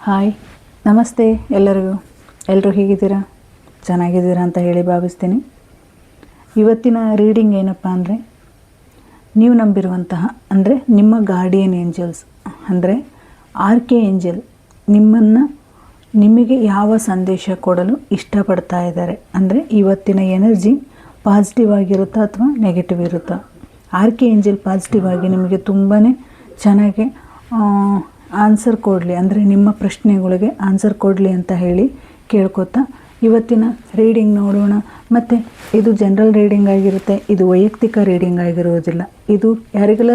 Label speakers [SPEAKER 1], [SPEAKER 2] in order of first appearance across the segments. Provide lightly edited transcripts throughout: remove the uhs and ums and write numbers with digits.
[SPEAKER 1] Hi, ನಮಸ್ತೆ ಎಲ್ಲರಿಗೂ. ಎಲ್ಲರೂ ಹೇಗಿದ್ದೀರಾ? ಚೆನ್ನಾಗಿದ್ದೀರಾ ಅಂತ ಹೇಳಿ ಭಾವಿಸ್ತೀನಿ. ಇವತ್ತಿನ ರೀಡಿಂಗ್ ಏನಪ್ಪ ಅಂದರೆ, ನೀವು ನಂಬಿರುವಂತಹ ಅಂದರೆ ನಿಮ್ಮ ಗಾರ್ಡಿಯನ್ ಏಂಜಲ್ಸ್ ಅಂದರೆ ಆರ್ಕೆ ಏಂಜಲ್ ನಿಮಗೆ ಯಾವ ಸಂದೇಶ ಕೊಡಲು ಇಷ್ಟಪಡ್ತಾ ಇದ್ದಾರೆ. ಅಂದರೆ ಇವತ್ತಿನ ಎನರ್ಜಿ ಪಾಸಿಟಿವ್ ಆಗಿರುತ್ತಾ ಅಥವಾ ನೆಗೆಟಿವ್ ಇರುತ್ತಾ? ಆರ್ಕೆ ಏಂಜಲ್ ಪಾಸಿಟಿವ್ ಆಗಿ ನಿಮಗೆ ತುಂಬಾ ಚೆನ್ನಾಗಿ ಆನ್ಸರ್ ಕೊಡಲಿ, ಅಂದರೆ ನಿಮ್ಮ ಪ್ರಶ್ನೆಗಳಿಗೆ ಆನ್ಸರ್ ಕೊಡಲಿ ಅಂತ ಹೇಳಿ ಕೇಳ್ಕೊತಾ ಇವತ್ತಿನ ರೀಡಿಂಗ್ ನೋಡೋಣ. ಮತ್ತು ಇದು ಜನರಲ್ ರೀಡಿಂಗ್ ಆಗಿರುತ್ತೆ, ಇದು ವೈಯಕ್ತಿಕ ರೀಡಿಂಗ್ ಆಗಿರೋದಿಲ್ಲ. ಇದು ಯಾರಿಗೆಲ್ಲ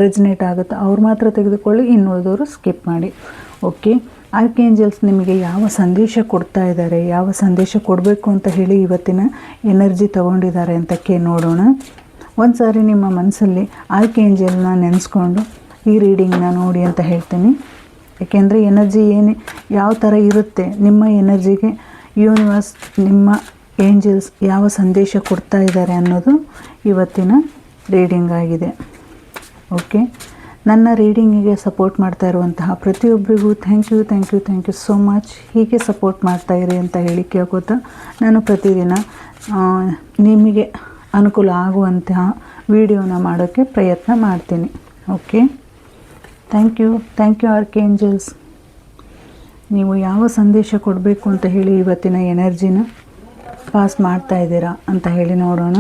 [SPEAKER 1] ರೆಜನೇಟ್ ಆಗುತ್ತೋ ಅವ್ರು ಮಾತ್ರ ತೆಗೆದುಕೊಳ್ಳಿ, ಇನ್ನುಳಿದವರು ಸ್ಕಿಪ್ ಮಾಡಿ. ಓಕೆ, ಆರ್ಕೇಂಜಲ್ಸ್ ನಿಮಗೆ ಯಾವ ಸಂದೇಶ ಕೊಡ್ತಾ ಇದ್ದಾರೆ, ಯಾವ ಸಂದೇಶ ಕೊಡಬೇಕು ಅಂತ ಹೇಳಿ ಇವತ್ತಿನ ಎನರ್ಜಿ ತಗೊಂಡಿದ್ದಾರೆ ಅಂತ ನೋಡೋಣ. ಒಂದು ಸಾರಿ ನಿಮ್ಮ ಮನಸ್ಸಲ್ಲಿ ಆರ್ಕೇಂಜಲ್ನ ನೆನೆಸ್ಕೊಂಡು ಈ ರೀಡಿಂಗ್ನ ನೋಡಿ ಅಂತ ಹೇಳ್ತೀನಿ. ಏಕೆಂದರೆ ಎನರ್ಜಿ ಯಾವ ಥರ ಇರುತ್ತೆ, ನಿಮ್ಮ ಎನರ್ಜಿಗೆ ಯೂನಿವರ್ಸ್, ನಿಮ್ಮ ಏಂಜಲ್ಸ್ ಯಾವ ಸಂದೇಶ ಕೊಡ್ತಾ ಇದ್ದಾರೆ ಅನ್ನೋದು ಇವತ್ತಿನ ರೀಡಿಂಗ್ ಆಗಿದೆ. ಓಕೆ, ನನ್ನ ರೀಡಿಂಗಿಗೆ ಸಪೋರ್ಟ್ ಮಾಡ್ತಾ ಇರುವಂತಹ ಪ್ರತಿಯೊಬ್ಬರಿಗೂ ಥ್ಯಾಂಕ್ ಯು ಸೋ ಮಚ್. ಹೀಗೆ ಸಪೋರ್ಟ್ ಮಾಡ್ತಾ ಇರಿ ಅಂತ ಹೇಳಿ ಕೇಳ್ಕೊತಾ ನಾನು ಪ್ರತಿದಿನ ನಿಮಗೆ ಅನುಕೂಲ ಆಗುವಂತಹ ವಿಡಿಯೋನ ಮಾಡೋಕ್ಕೆ ಪ್ರಯತ್ನ ಮಾಡ್ತೀನಿ. Okay, thank you archangels. ನೀವು ಯಾವ ಸಂದೇಶ ಕೊಡಬೇಕು ಅಂತ ಹೇಳಿ ಇವತ್ತಿನ ಎನರ್ಜಿನ ಪಾಸ್ ಮಾಡ್ತಾ ಇದ್ದೀರಾ ಅಂತ ಹೇಳಿ ನೋಡೋಣ.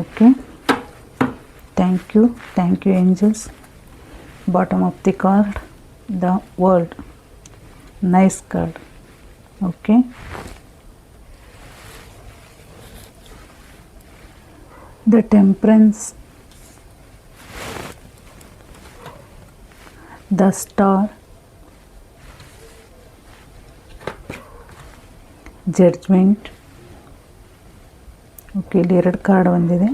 [SPEAKER 1] Okay, thank you angels. Bottom of the card, the world, nice card. Okay, the temperance, the star, judgment. Okay, ಇಲ್ಲಿ 2 ಕಾರ್ಡ್ ಬಂದಿದೆ,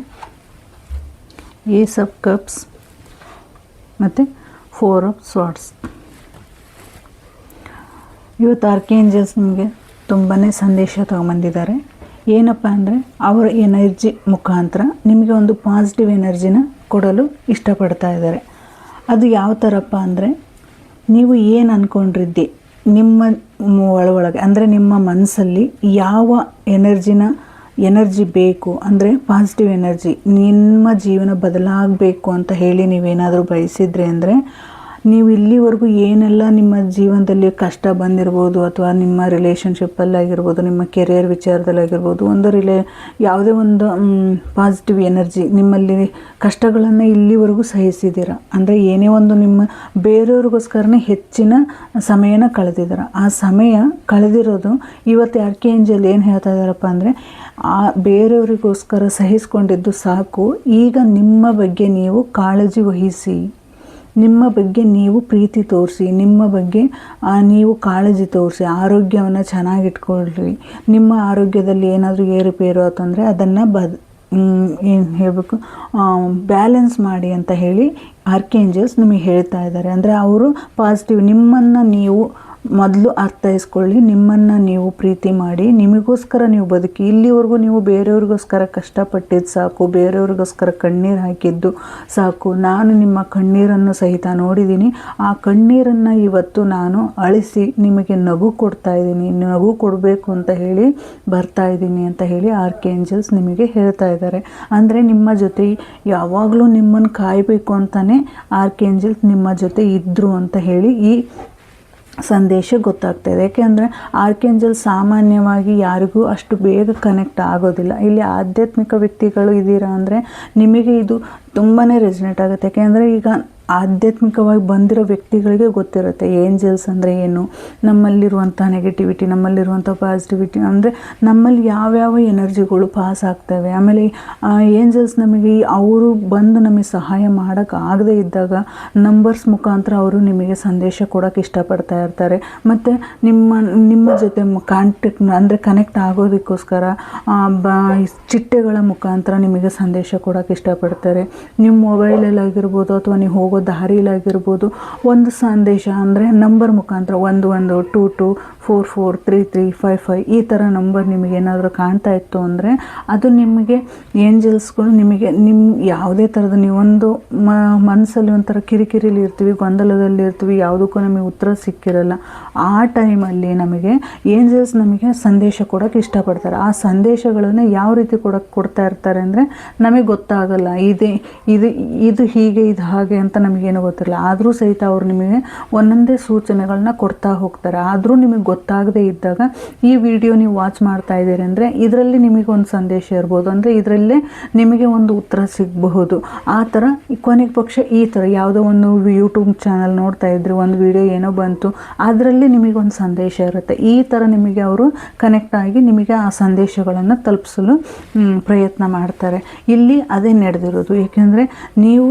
[SPEAKER 1] ಏಸ್ ಆಫ್ ಕಪ್ಸ್ ಮತ್ತು 4 ಆಫ್ ಸ್ವಾರ್ಡ್ಸ್. ಇವತ್ತು ಆರ್ಕೇಂಜಲ್ಸ್ ನಿಮಗೆ ತುಂಬಾ ಸಂದೇಶ ತಗೊಂಬಂದಿದ್ದಾರೆ. ಏನಪ್ಪ ಅಂದರೆ, ಅವರ ಎನರ್ಜಿ ಮುಖಾಂತರ ನಿಮಗೆ ಒಂದು ಪಾಸಿಟಿವ್ ಎನರ್ಜಿನ ಕೊಡಲು ಇಷ್ಟಪಡ್ತಾ ಇದ್ದಾರೆ. ಅದು ಯಾವ ಥರಪ್ಪ ಅಂದರೆ, ನೀವು ಏನು ಅಂದ್ಕೊಂಡಿದ್ದಿ ನಿಮ್ಮ ಒಳಗೆ, ಅಂದರೆ ನಿಮ್ಮ ಮನಸ್ಸಲ್ಲಿ ಯಾವ ಎನರ್ಜಿ ಬೇಕು, ಅಂದರೆ ಪಾಸಿಟಿವ್ ಎನರ್ಜಿ ನಿಮ್ಮ ಜೀವನ ಬದಲಾಗಬೇಕು ಅಂತ ಹೇಳಿ ನೀವೇನಾದರೂ ಬಯಸಿದ್ರೆ ಅಂದರೆ, ನೀವು ಇಲ್ಲಿವರೆಗೂ ಏನೆಲ್ಲ ನಿಮ್ಮ ಜೀವನದಲ್ಲಿ ಕಷ್ಟ ಬಂದಿರ್ಬೋದು, ಅಥವಾ ನಿಮ್ಮ ರಿಲೇಷನ್ಶಿಪ್ಪಲ್ಲಾಗಿರ್ಬೋದು, ನಿಮ್ಮ ಕೆರಿಯರ್ ವಿಚಾರದಲ್ಲಾಗಿರ್ಬೋದು, ಯಾವುದೇ ಒಂದು ಪಾಸಿಟಿವ್ ಎನರ್ಜಿ ನಿಮ್ಮಲ್ಲಿ ಕಷ್ಟಗಳನ್ನು ಇಲ್ಲಿವರೆಗೂ ಸಹಿಸಿದ್ದೀರ. ಅಂದರೆ ಏನೇ ಒಂದು ನಿಮ್ಮ ಬೇರೆಯವ್ರಿಗೋಸ್ಕರನೇ ಹೆಚ್ಚಿನ ಸಮಯನ ಕಳೆದಿದ್ದೀರ. ಆ ಸಮಯ ಕಳೆದಿರೋದು ಇವತ್ತು ಆರ್ಕೇಂಜಲ್ ಏನು ಹೇಳ್ತಾ ಇದ್ದಾರಪ್ಪ ಅಂದರೆ, ಆ ಬೇರೆಯವರಿಗೋಸ್ಕರ ಸಹಿಸ್ಕೊಂಡಿದ್ದು ಸಾಕು. ಈಗ ನಿಮ್ಮ ಬಗ್ಗೆ ನೀವು ಕಾಳಜಿ ವಹಿಸಿ, ನಿಮ್ಮ ಬಗ್ಗೆ ನೀವು ಪ್ರೀತಿ ತೋರಿಸಿ, ನಿಮ್ಮ ಬಗ್ಗೆ ನೀವು ಕಾಳಜಿ ತೋರಿಸಿ, ಆರೋಗ್ಯವನ್ನು ಚೆನ್ನಾಗಿಟ್ಕೊಳ್ಳಿ. ನಿಮ್ಮ ಆರೋಗ್ಯದಲ್ಲಿ ಏನಾದರೂ ಏರುಪೇರು ಅಂತಂದರೆ ಅದನ್ನು ಏನು ಹೇಳಬೇಕು, ಬ್ಯಾಲೆನ್ಸ್ ಮಾಡಿ ಅಂತ ಹೇಳಿ ಆರ್ಕೇಂಜಲ್ಸ್ ನಿಮಗೆ ಹೇಳ್ತಾ ಇದ್ದಾರೆ. ಅಂದರೆ ಅವರು ಪಾಸಿಟಿವ್, ನಿಮ್ಮನ್ನು ನೀವು ಮೊದಲು ಅರ್ಥೈಸ್ಕೊಳ್ಳಿ, ನಿಮ್ಮನ್ನು ನೀವು ಪ್ರೀತಿ ಮಾಡಿ, ನಿಮಗೋಸ್ಕರ ನೀವು ಬದುಕಿ. ಇಲ್ಲಿವರೆಗೂ ನೀವು ಬೇರೆಯವ್ರಿಗೋಸ್ಕರ ಕಷ್ಟಪಟ್ಟಿದ್ದು ಸಾಕು, ಬೇರೆಯವ್ರಿಗೋಸ್ಕರ ಕಣ್ಣೀರು ಹಾಕಿದ್ದು ಸಾಕು. ನಾನು ನಿಮ್ಮ ಕಣ್ಣೀರನ್ನು ಸಹಿತ ನೋಡಿದ್ದೀನಿ. ಆ ಕಣ್ಣೀರನ್ನು ಇವತ್ತು ನಾನು ಅಳಿಸಿ ನಿಮಗೆ ನಗು ಕೊಡ್ತಾ ಇದ್ದೀನಿ, ನಗು ಕೊಡಬೇಕು ಅಂತ ಹೇಳಿ ಬರ್ತಾ ಇದ್ದೀನಿ ಅಂತ ಹೇಳಿ ಆರ್ಕೇಂಜಲ್ಸ್ ನಿಮಗೆ ಹೇಳ್ತಾ ಇದ್ದಾರೆ. ಅಂದರೆ ನಿಮ್ಮ ಜೊತೆ ಯಾವಾಗಲೂ ನಿಮ್ಮನ್ನು ಕಾಯಬೇಕು ಅಂತಲೇ ಆರ್ಕೇಂಜಲ್ಸ್ ನಿಮ್ಮ ಜೊತೆ ಇದ್ದರು ಅಂತ ಹೇಳಿ ಈ ಸಂದೇಶ ಗೊತ್ತಾಗ್ತಾಯಿದೆ. ಯಾಕೆಂದರೆ ಆರ್ಕೇಂಜಲ್ ಸಾಮಾನ್ಯವಾಗಿ ಯಾರಿಗೂ ಅಷ್ಟು ಬೇಗ ಕನೆಕ್ಟ್ ಆಗೋದಿಲ್ಲ. ಇಲ್ಲಿ ಆಧ್ಯಾತ್ಮಿಕ ವ್ಯಕ್ತಿಗಳು ಇದ್ದೀರಾ ಅಂದರೆ ನಿಮಗೆ ಇದು ತುಂಬಾ ರೆಸನೇಟ್ ಆಗುತ್ತೆ. ಯಾಕೆಂದರೆ ಈಗ ಆಧ್ಯಾತ್ಮಿಕವಾಗಿ ಬಂದಿರೋ ವ್ಯಕ್ತಿಗಳಿಗೆ ಗೊತ್ತಿರುತ್ತೆ ಏಂಜಲ್ಸ್ ಅಂದರೆ ಏನು, ನಮ್ಮಲ್ಲಿರುವಂಥ ನೆಗೆಟಿವಿಟಿ, ನಮ್ಮಲ್ಲಿರುವಂಥ ಪಾಸಿಟಿವಿಟಿ, ಅಂದರೆ ನಮ್ಮಲ್ಲಿ ಯಾವ್ಯಾವ ಎನರ್ಜಿಗಳು ಪಾಸ್ ಆಗ್ತವೆ. ಆಮೇಲೆ ಏಂಜಲ್ಸ್ ನಮಗೆ ಅವರು ಬಂದು ನಮಗೆ ಸಹಾಯ ಮಾಡೋಕ್ಕೆ ಆಗದೇ ಇದ್ದಾಗ ನಂಬರ್ಸ್ ಮುಖಾಂತರ ಅವರು ನಿಮಗೆ ಸಂದೇಶ ಕೊಡೋಕ್ಕೆ ಇಷ್ಟಪಡ್ತಾ ಇರ್ತಾರೆ. ಮತ್ತು ನಿಮ್ಮ ಜೊತೆ ಕಾಂಟ್ಯಾಕ್ಟ್ ಅಂದರೆ ಕನೆಕ್ಟ್ ಆಗೋದಕ್ಕೋಸ್ಕರ ಚಿಟ್ಟೆಗಳ ಮುಖಾಂತರ ನಿಮಗೆ ಸಂದೇಶ ಕೊಡೋಕ್ಕೆ ಇಷ್ಟಪಡ್ತಾರೆ. ನಿಮ್ಮ ಮೊಬೈಲಲ್ಲಾಗಿರ್ಬೋದು ಅಥವಾ ನೀವು ಹೋಗೋ ದಾರಿಲಾಗಿರ್ಬೋದು, ಒಂದು ಸಂದೇಶ ಅಂದರೆ ನಂಬರ್ ಮುಖಾಂತರ 11, 22, 443355 ಈ ಥರ ನಂಬರ್ ನಿಮಗೆ ಏನಾದರೂ ಕಾಣ್ತಾ ಇತ್ತು ಅಂದರೆ ಅದು ನಿಮಗೆ ಏಂಜಲ್ಸ್ಗಳು ನಿಮಗೆ ನಿಮ್ಮ ಯಾವುದೇ ಥರದ ನೀವೊಂದು ಮನಸ್ಸಲ್ಲಿ ಒಂಥರ ಕಿರಿಕಿರಿಲಿ ಇರ್ತೀವಿ, ಗೊಂದಲದಲ್ಲಿ ಇರ್ತೀವಿ, ಯಾವುದಕ್ಕೂ ನಮಗೆ ಉತ್ತರ ಸಿಕ್ಕಿರಲ್ಲ. ಆ ಟೈಮಲ್ಲಿ ನಮಗೆ ಏಂಜಲ್ಸ್ ನಮಗೆ ಸಂದೇಶ ಕೊಡೋಕ್ಕೆ ಇಷ್ಟಪಡ್ತಾರೆ. ಆ ಸಂದೇಶಗಳನ್ನು ಯಾವ ರೀತಿ ಕೊಡ್ತಾ ಇರ್ತಾರೆ ಅಂದರೆ ನಮಗೆ ಗೊತ್ತಾಗಲ್ಲ. ಇದು ಹೀಗೆ ಇದು ಹಾಗೆ ಅಂತ ನಮಗೇನು ಗೊತ್ತಿರಲ್ಲ. ಆದರೂ ಸಹಿತ ಅವರು ನಿಮಗೆ ಒಂದೊಂದೇ ಸೂಚನೆಗಳನ್ನ ಕೊಡ್ತಾ ಹೋಗ್ತಾರೆ. ಆದರೂ ನಿಮಗೆ ಗೊತ್ತಾಗದೇ ಇದ್ದಾಗ ಈ ವಿಡಿಯೋ ನೀವು ವಾಚ್ ಮಾಡ್ತಾ ಇದ್ದೀರಿ ಅಂದರೆ ಇದರಲ್ಲಿ ನಿಮಗೆ ಒಂದು ಸಂದೇಶ ಇರ್ಬೋದು, ಅಂದರೆ ಇದರಲ್ಲೇ ನಿಮಗೆ ಒಂದು ಉತ್ತರ ಸಿಗಬಹುದು. ಆ ಥರ ಕೊನೆಗೆ ಪಕ್ಷ ಈ ಥರ ಯಾವುದೋ ಒಂದು ಯೂಟ್ಯೂಬ್ ಚಾನಲ್ ನೋಡ್ತಾ ಇದ್ರಿ, ಒಂದು ವಿಡಿಯೋ ಏನೋ ಬಂತು, ಅದರಲ್ಲಿ ನಿಮಗೊಂದು ಸಂದೇಶ ಇರುತ್ತೆ. ಈ ಥರ ನಿಮಗೆ ಅವರು ಕನೆಕ್ಟ್ ಆಗಿ ನಿಮಗೆ ಆ ಸಂದೇಶಗಳನ್ನು ತಲುಪಿಸಲು ಪ್ರಯತ್ನ ಮಾಡ್ತಾರೆ. ಇಲ್ಲಿ ಅದೇ ನಡೆದಿರೋದು. ಏಕೆಂದರೆ ನೀವು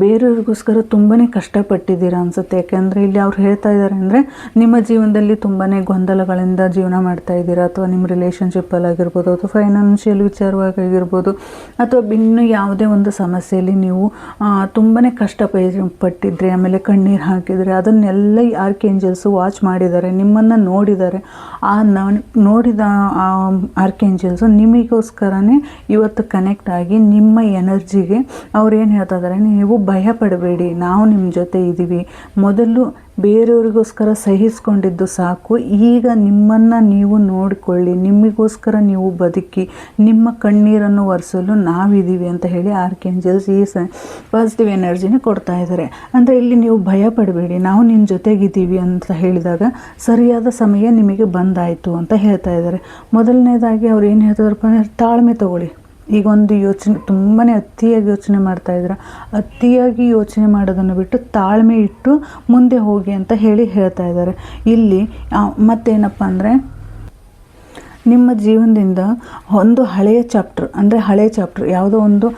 [SPEAKER 1] ಬೇರೆಯವ್ರಿಗೋಸ್ಕರ ತುಂಬಾ ಕಷ್ಟಪಟ್ಟಿದ್ದೀರಾ ಅನಿಸುತ್ತೆ. ಯಾಕೆಂದರೆ ಇಲ್ಲಿ ಅವ್ರು ಹೇಳ್ತಾ ಇದ್ದಾರೆ ಅಂದರೆ ನಿಮ್ಮ ಜೀವನದಲ್ಲಿ ತುಂಬಾ ಗೊಂದಲಗಳಿಂದ ಜೀವನ ಮಾಡ್ತಾ ಇದ್ದೀರಾ, ಅಥವಾ ನಿಮ್ಮ ರಿಲೇಷನ್ಶಿಪ್ಪಲ್ಲಿ ಆಗಿರ್ಬೋದು, ಅಥವಾ ಫೈನಾನ್ಷಿಯಲ್ ವಿಚಾರವಾಗಿ ಆಗಿರ್ಬೋದು, ಅಥವಾ ಇನ್ನು ಯಾವುದೇ ಒಂದು ಸಮಸ್ಯೆಯಲ್ಲಿ ನೀವು ತುಂಬಾ ಕಷ್ಟಪಟ್ಟಿದ್ರಿ, ಆಮೇಲೆ ಕಣ್ಣೀರು ಹಾಕಿದ್ರಿ. ಅದನ್ನೆಲ್ಲ ಆರ್ಕೇಂಜಲ್ಸು ವಾಚ್ ಮಾಡಿದ್ದಾರೆ, ನಿಮ್ಮನ್ನು ನೋಡಿದ್ದಾರೆ. ಆ ನೋಡಿದ ಆರ್ಕೇಂಜಲ್ಸು ನಿಮಗೋಸ್ಕರನೇ ಇವತ್ತು ಕನೆಕ್ಟ್ ಆಗಿ ನಿಮ್ಮ ಎನರ್ಜಿಗೆ ಅವ್ರು ಏನು ಹೇಳ್ತಾ ಇದ್ದಾರೆ, ನೀವು ಭಯ ಪಡಬೇಡಿ, ನಾವು ನಿಮ್ಮ ಜೊತೆ ಇದ್ದೀವಿ. ಮೊದಲು ಬೇರೆಯವರಿಗೋಸ್ಕರ ಸಹಿಸ್ಕೊಂಡಿದ್ದು ಸಾಕು, ಈಗ ನಿಮ್ಮನ್ನು ನೀವು ನೋಡಿಕೊಳ್ಳಿ, ನಿಮಗೋಸ್ಕರ ನೀವು ಬದುಕಿ, ನಿಮ್ಮ ಕಣ್ಣೀರನ್ನು ಒರೆಸಲು ನಾವಿದ್ದೀವಿ ಅಂತ ಹೇಳಿ ಆರ್ಕೇಂಜಲ್ಸ್ ಈ ಪಾಸಿಟಿವ್ ಎನರ್ಜಿನ ಕೊಡ್ತಾ ಇದ್ದಾರೆ. ಅಂದರೆ ಇಲ್ಲಿ ನೀವು ಭಯ ಪಡಬೇಡಿ, ನಾವು ನಿಮ್ಮ ಜೊತೆಗಿದ್ದೀವಿ ಅಂತ ಹೇಳಿದಾಗ ಸರಿಯಾದ ಸಮಯ ನಿಮಗೆ ಬಂದಾಯಿತು ಅಂತ ಹೇಳ್ತಾ ಇದ್ದಾರೆ. ಮೊದಲನೇದಾಗಿ ಅವ್ರು ಏನು ಹೇಳ್ತಾರಪ್ಪ ಅಂದರೆ ತಾಳ್ಮೆ ತಗೊಳ್ಳಿ. ಈಗ ಒಂದು ಯೋಚನೆ ತುಂಬಾ ಅತಿಯಾಗಿ ಯೋಚನೆ ಮಾಡ್ತಾಯಿದ್ರೆ ಅತಿಯಾಗಿ ಯೋಚನೆ ಮಾಡೋದನ್ನು ಬಿಟ್ಟು ತಾಳ್ಮೆ ಇಟ್ಟು ಮುಂದೆ ಹೋಗಿ ಅಂತ ಹೇಳ್ತಾ ಇದ್ದಾರೆ. ಇಲ್ಲಿ ಮತ್ತೇನಪ್ಪ ಅಂದರೆ ನಿಮ್ಮ ಜೀವನದಿಂದ ಒಂದು ಹಳೆಯ ಚಾಪ್ಟರ್ ಯಾವುದೋ ಒಂದು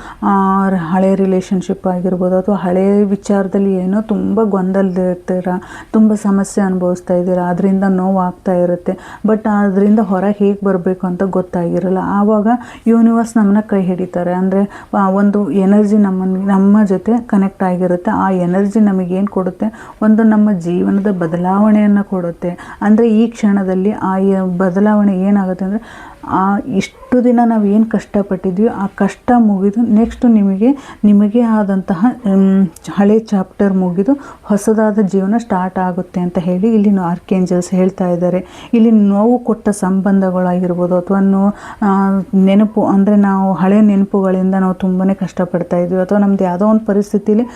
[SPEAKER 1] ಹಳೆಯ ರಿಲೇಷನ್ಶಿಪ್ ಆಗಿರ್ಬೋದು, ಅಥವಾ ಹಳೆಯ ವಿಚಾರದಲ್ಲಿ ಏನೋ ತುಂಬ ಗೊಂದಲದಿರ್ತೀರ, ತುಂಬ ಸಮಸ್ಯೆ ಅನುಭವಿಸ್ತಾ ಇದ್ದೀರಾ, ಅದರಿಂದ ನೋವು ಆಗ್ತಾ ಇರುತ್ತೆ. ಬಟ್ ಅದರಿಂದ ಹೊರಗೆ ಹೇಗೆ ಬರಬೇಕು ಅಂತ ಗೊತ್ತಾಗಿರಲ್ಲ. ಆವಾಗ ಯೂನಿವರ್ಸ್ ನಮ್ಮನ್ನ ಕೈ ಹಿಡಿತಾರೆ. ಅಂದರೆ ಒಂದು ಎನರ್ಜಿ ನಮ್ಮ ಜೊತೆ ಕನೆಕ್ಟ್ ಆಗಿರುತ್ತೆ. ಆ ಎನರ್ಜಿ ನಮಗೇನು ಕೊಡುತ್ತೆ, ಒಂದು ನಮ್ಮ ಜೀವನದ ಬದಲಾವಣೆಯನ್ನು ಕೊಡುತ್ತೆ. ಅಂದರೆ ಈ ಕ್ಷಣದಲ್ಲಿ ಆ ಬದಲಾವಣೆ ಏನಾಗುತ್ತೆ ಅಂದರೆ ಇಷ್ಟು ದಿನ ನಾವು ಏನು ಕಷ್ಟಪಟ್ಟಿದ್ವಿ ಆ ಕಷ್ಟ ಮುಗಿದು ನೆಕ್ಸ್ಟ್ ನಿಮಗೆ ಆದಂತಹ ಹಳೆ ಚಾಪ್ಟರ್ ಮುಗಿದು ಹೊಸದಾದ ಜೀವನ ಸ್ಟಾರ್ಟ್ ಆಗುತ್ತೆ ಅಂತ ಹೇಳಿ ಇಲ್ಲಿ ಆರ್ಕೇಂಜಲ್ಸ್ ಹೇಳ್ತಾ ಇದ್ದಾರೆ. ಇಲ್ಲಿ ನೋವು ಕೊಟ್ಟ ಸಂಬಂಧಗಳಾಗಿರ್ಬೋದು, ಅಥವಾ ನೆನಪು ಅಂದರೆ ನಾವು ಹಳೆ ನೆನಪುಗಳಿಂದ ನಾವು ತುಂಬಾ ಕಷ್ಟಪಡ್ತಾ ಇದ್ವಿ, ಅಥವಾ ನಮ್ಮದು ಯಾವುದೋ ಒಂದು ಪರಿಸ್ಥಿತಿಲಿ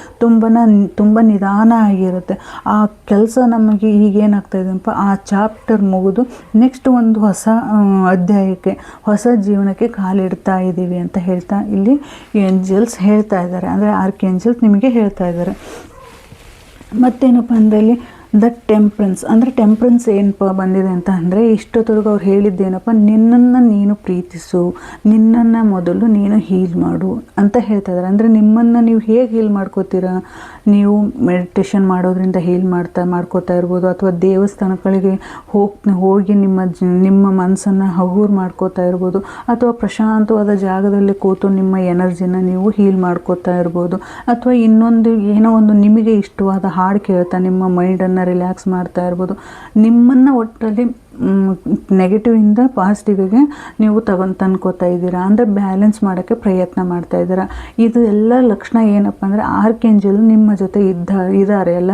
[SPEAKER 1] ತುಂಬ ನಿಧಾನ ಆಗಿರುತ್ತೆ. ಆ ಕೆಲಸ ನಮಗೆ ಈಗೇನಾಗ್ತಾ ಇದೆಯಪ್ಪ, ಆ ಚಾಪ್ಟರ್ ಮುಗಿದು ನೆಕ್ಸ್ಟ್ ಒಂದು ಹೊಸ ಅಧ್ಯಾಯಕ್ಕೆ, ಹೊಸ ಜೀವನಕ್ಕೆ ಕಾಲಿಡ್ತಾ ಇದ್ದೀವಿ ಅಂತ ಹೇಳ್ತಾ ಇಲ್ಲಿ ಏಂಜಲ್ಸ್ ಹೇಳ್ತಾ ಇದ್ದಾರೆ. ಅಂದರೆ ಆರ್ಕೇಂಜಲ್ಸ್ ನಿಮಗೆ ಹೇಳ್ತಾ ಇದ್ದಾರೆ. ಮತ್ತೇನಪ್ಪ ಅಂದರೆ ಇಲ್ಲಿ ಟೆಂಪ್ರೆನ್ಸ್ ಏನಪ್ಪ ಬಂದಿದೆ ಅಂತ ಅಂದರೆ ಇಷ್ಟೊತ್ತರೆಗೂ ಅವ್ರು ಹೇಳಿದ್ದೇನಪ್ಪ, ನಿನ್ನನ್ನು ನೀನು ಪ್ರೀತಿಸು, ನಿನ್ನನ್ನು ಮೊದಲು ನೀನು ಹೀಲ್ ಮಾಡು ಅಂತ ಹೇಳ್ತಾ ಇದ್ದಾರೆ. ಅಂದರೆ ನಿಮ್ಮನ್ನು ನೀವು ಹೇಗೆ ಹೀಲ್ ಮಾಡ್ಕೋತೀರಾ, ನೀವು ಮೆಡಿಟೇಷನ್ ಮಾಡೋದ್ರಿಂದ ಹೀಲ್ ಮಾಡ್ಕೋತಾ ಇರ್ಬೋದು, ಅಥವಾ ದೇವಸ್ಥಾನಗಳಿಗೆ ಹೋಗಿ ನಿಮ್ಮ ಮನಸ್ಸನ್ನು ಹಗೂರು ಮಾಡ್ಕೋತಾ ಇರ್ಬೋದು, ಅಥವಾ ಪ್ರಶಾಂತವಾದ ಜಾಗದಲ್ಲಿ ಕೂತು ನಿಮ್ಮ ಎನರ್ಜಿನ ನೀವು ಹೀಲ್ ಮಾಡ್ಕೋತಾ ಇರ್ಬೋದು, ಅಥವಾ ಇನ್ನೊಂದು ಏನೋ ಒಂದು ನಿಮಗೆ ಇಷ್ಟವಾದ ಹಾಡು ಕೇಳ್ತಾ ನಿಮ್ಮ ಮೈಂಡನ್ನು ರಿಲ್ಯಾಕ್ಸ್ ಮಾಡ್ತಾ ಇರ್ಬೋದು. ನಿಮ್ಮನ್ನು ಒಟ್ಟಲ್ಲಿ ನೆಗೆಟಿವಿಂದ ಪಾಸಿಟಿವಿಗೆ ನೀವು ತಂದ್ಕೋತಾ ಇದ್ದೀರಾ, ಅಂದರೆ ಬ್ಯಾಲೆನ್ಸ್ ಮಾಡೋಕ್ಕೆ ಪ್ರಯತ್ನ ಮಾಡ್ತಾ ಇದ್ದೀರಾ. ಇದು ಎಲ್ಲ ಲಕ್ಷಣ ಏನಪ್ಪ ಅಂದರೆ ಆರ್ಕೇಂಜಲ್ ನಿಮ್ಮ ಜೊತೆ ಇದ್ದಾರೆ ಅಲ್ಲ,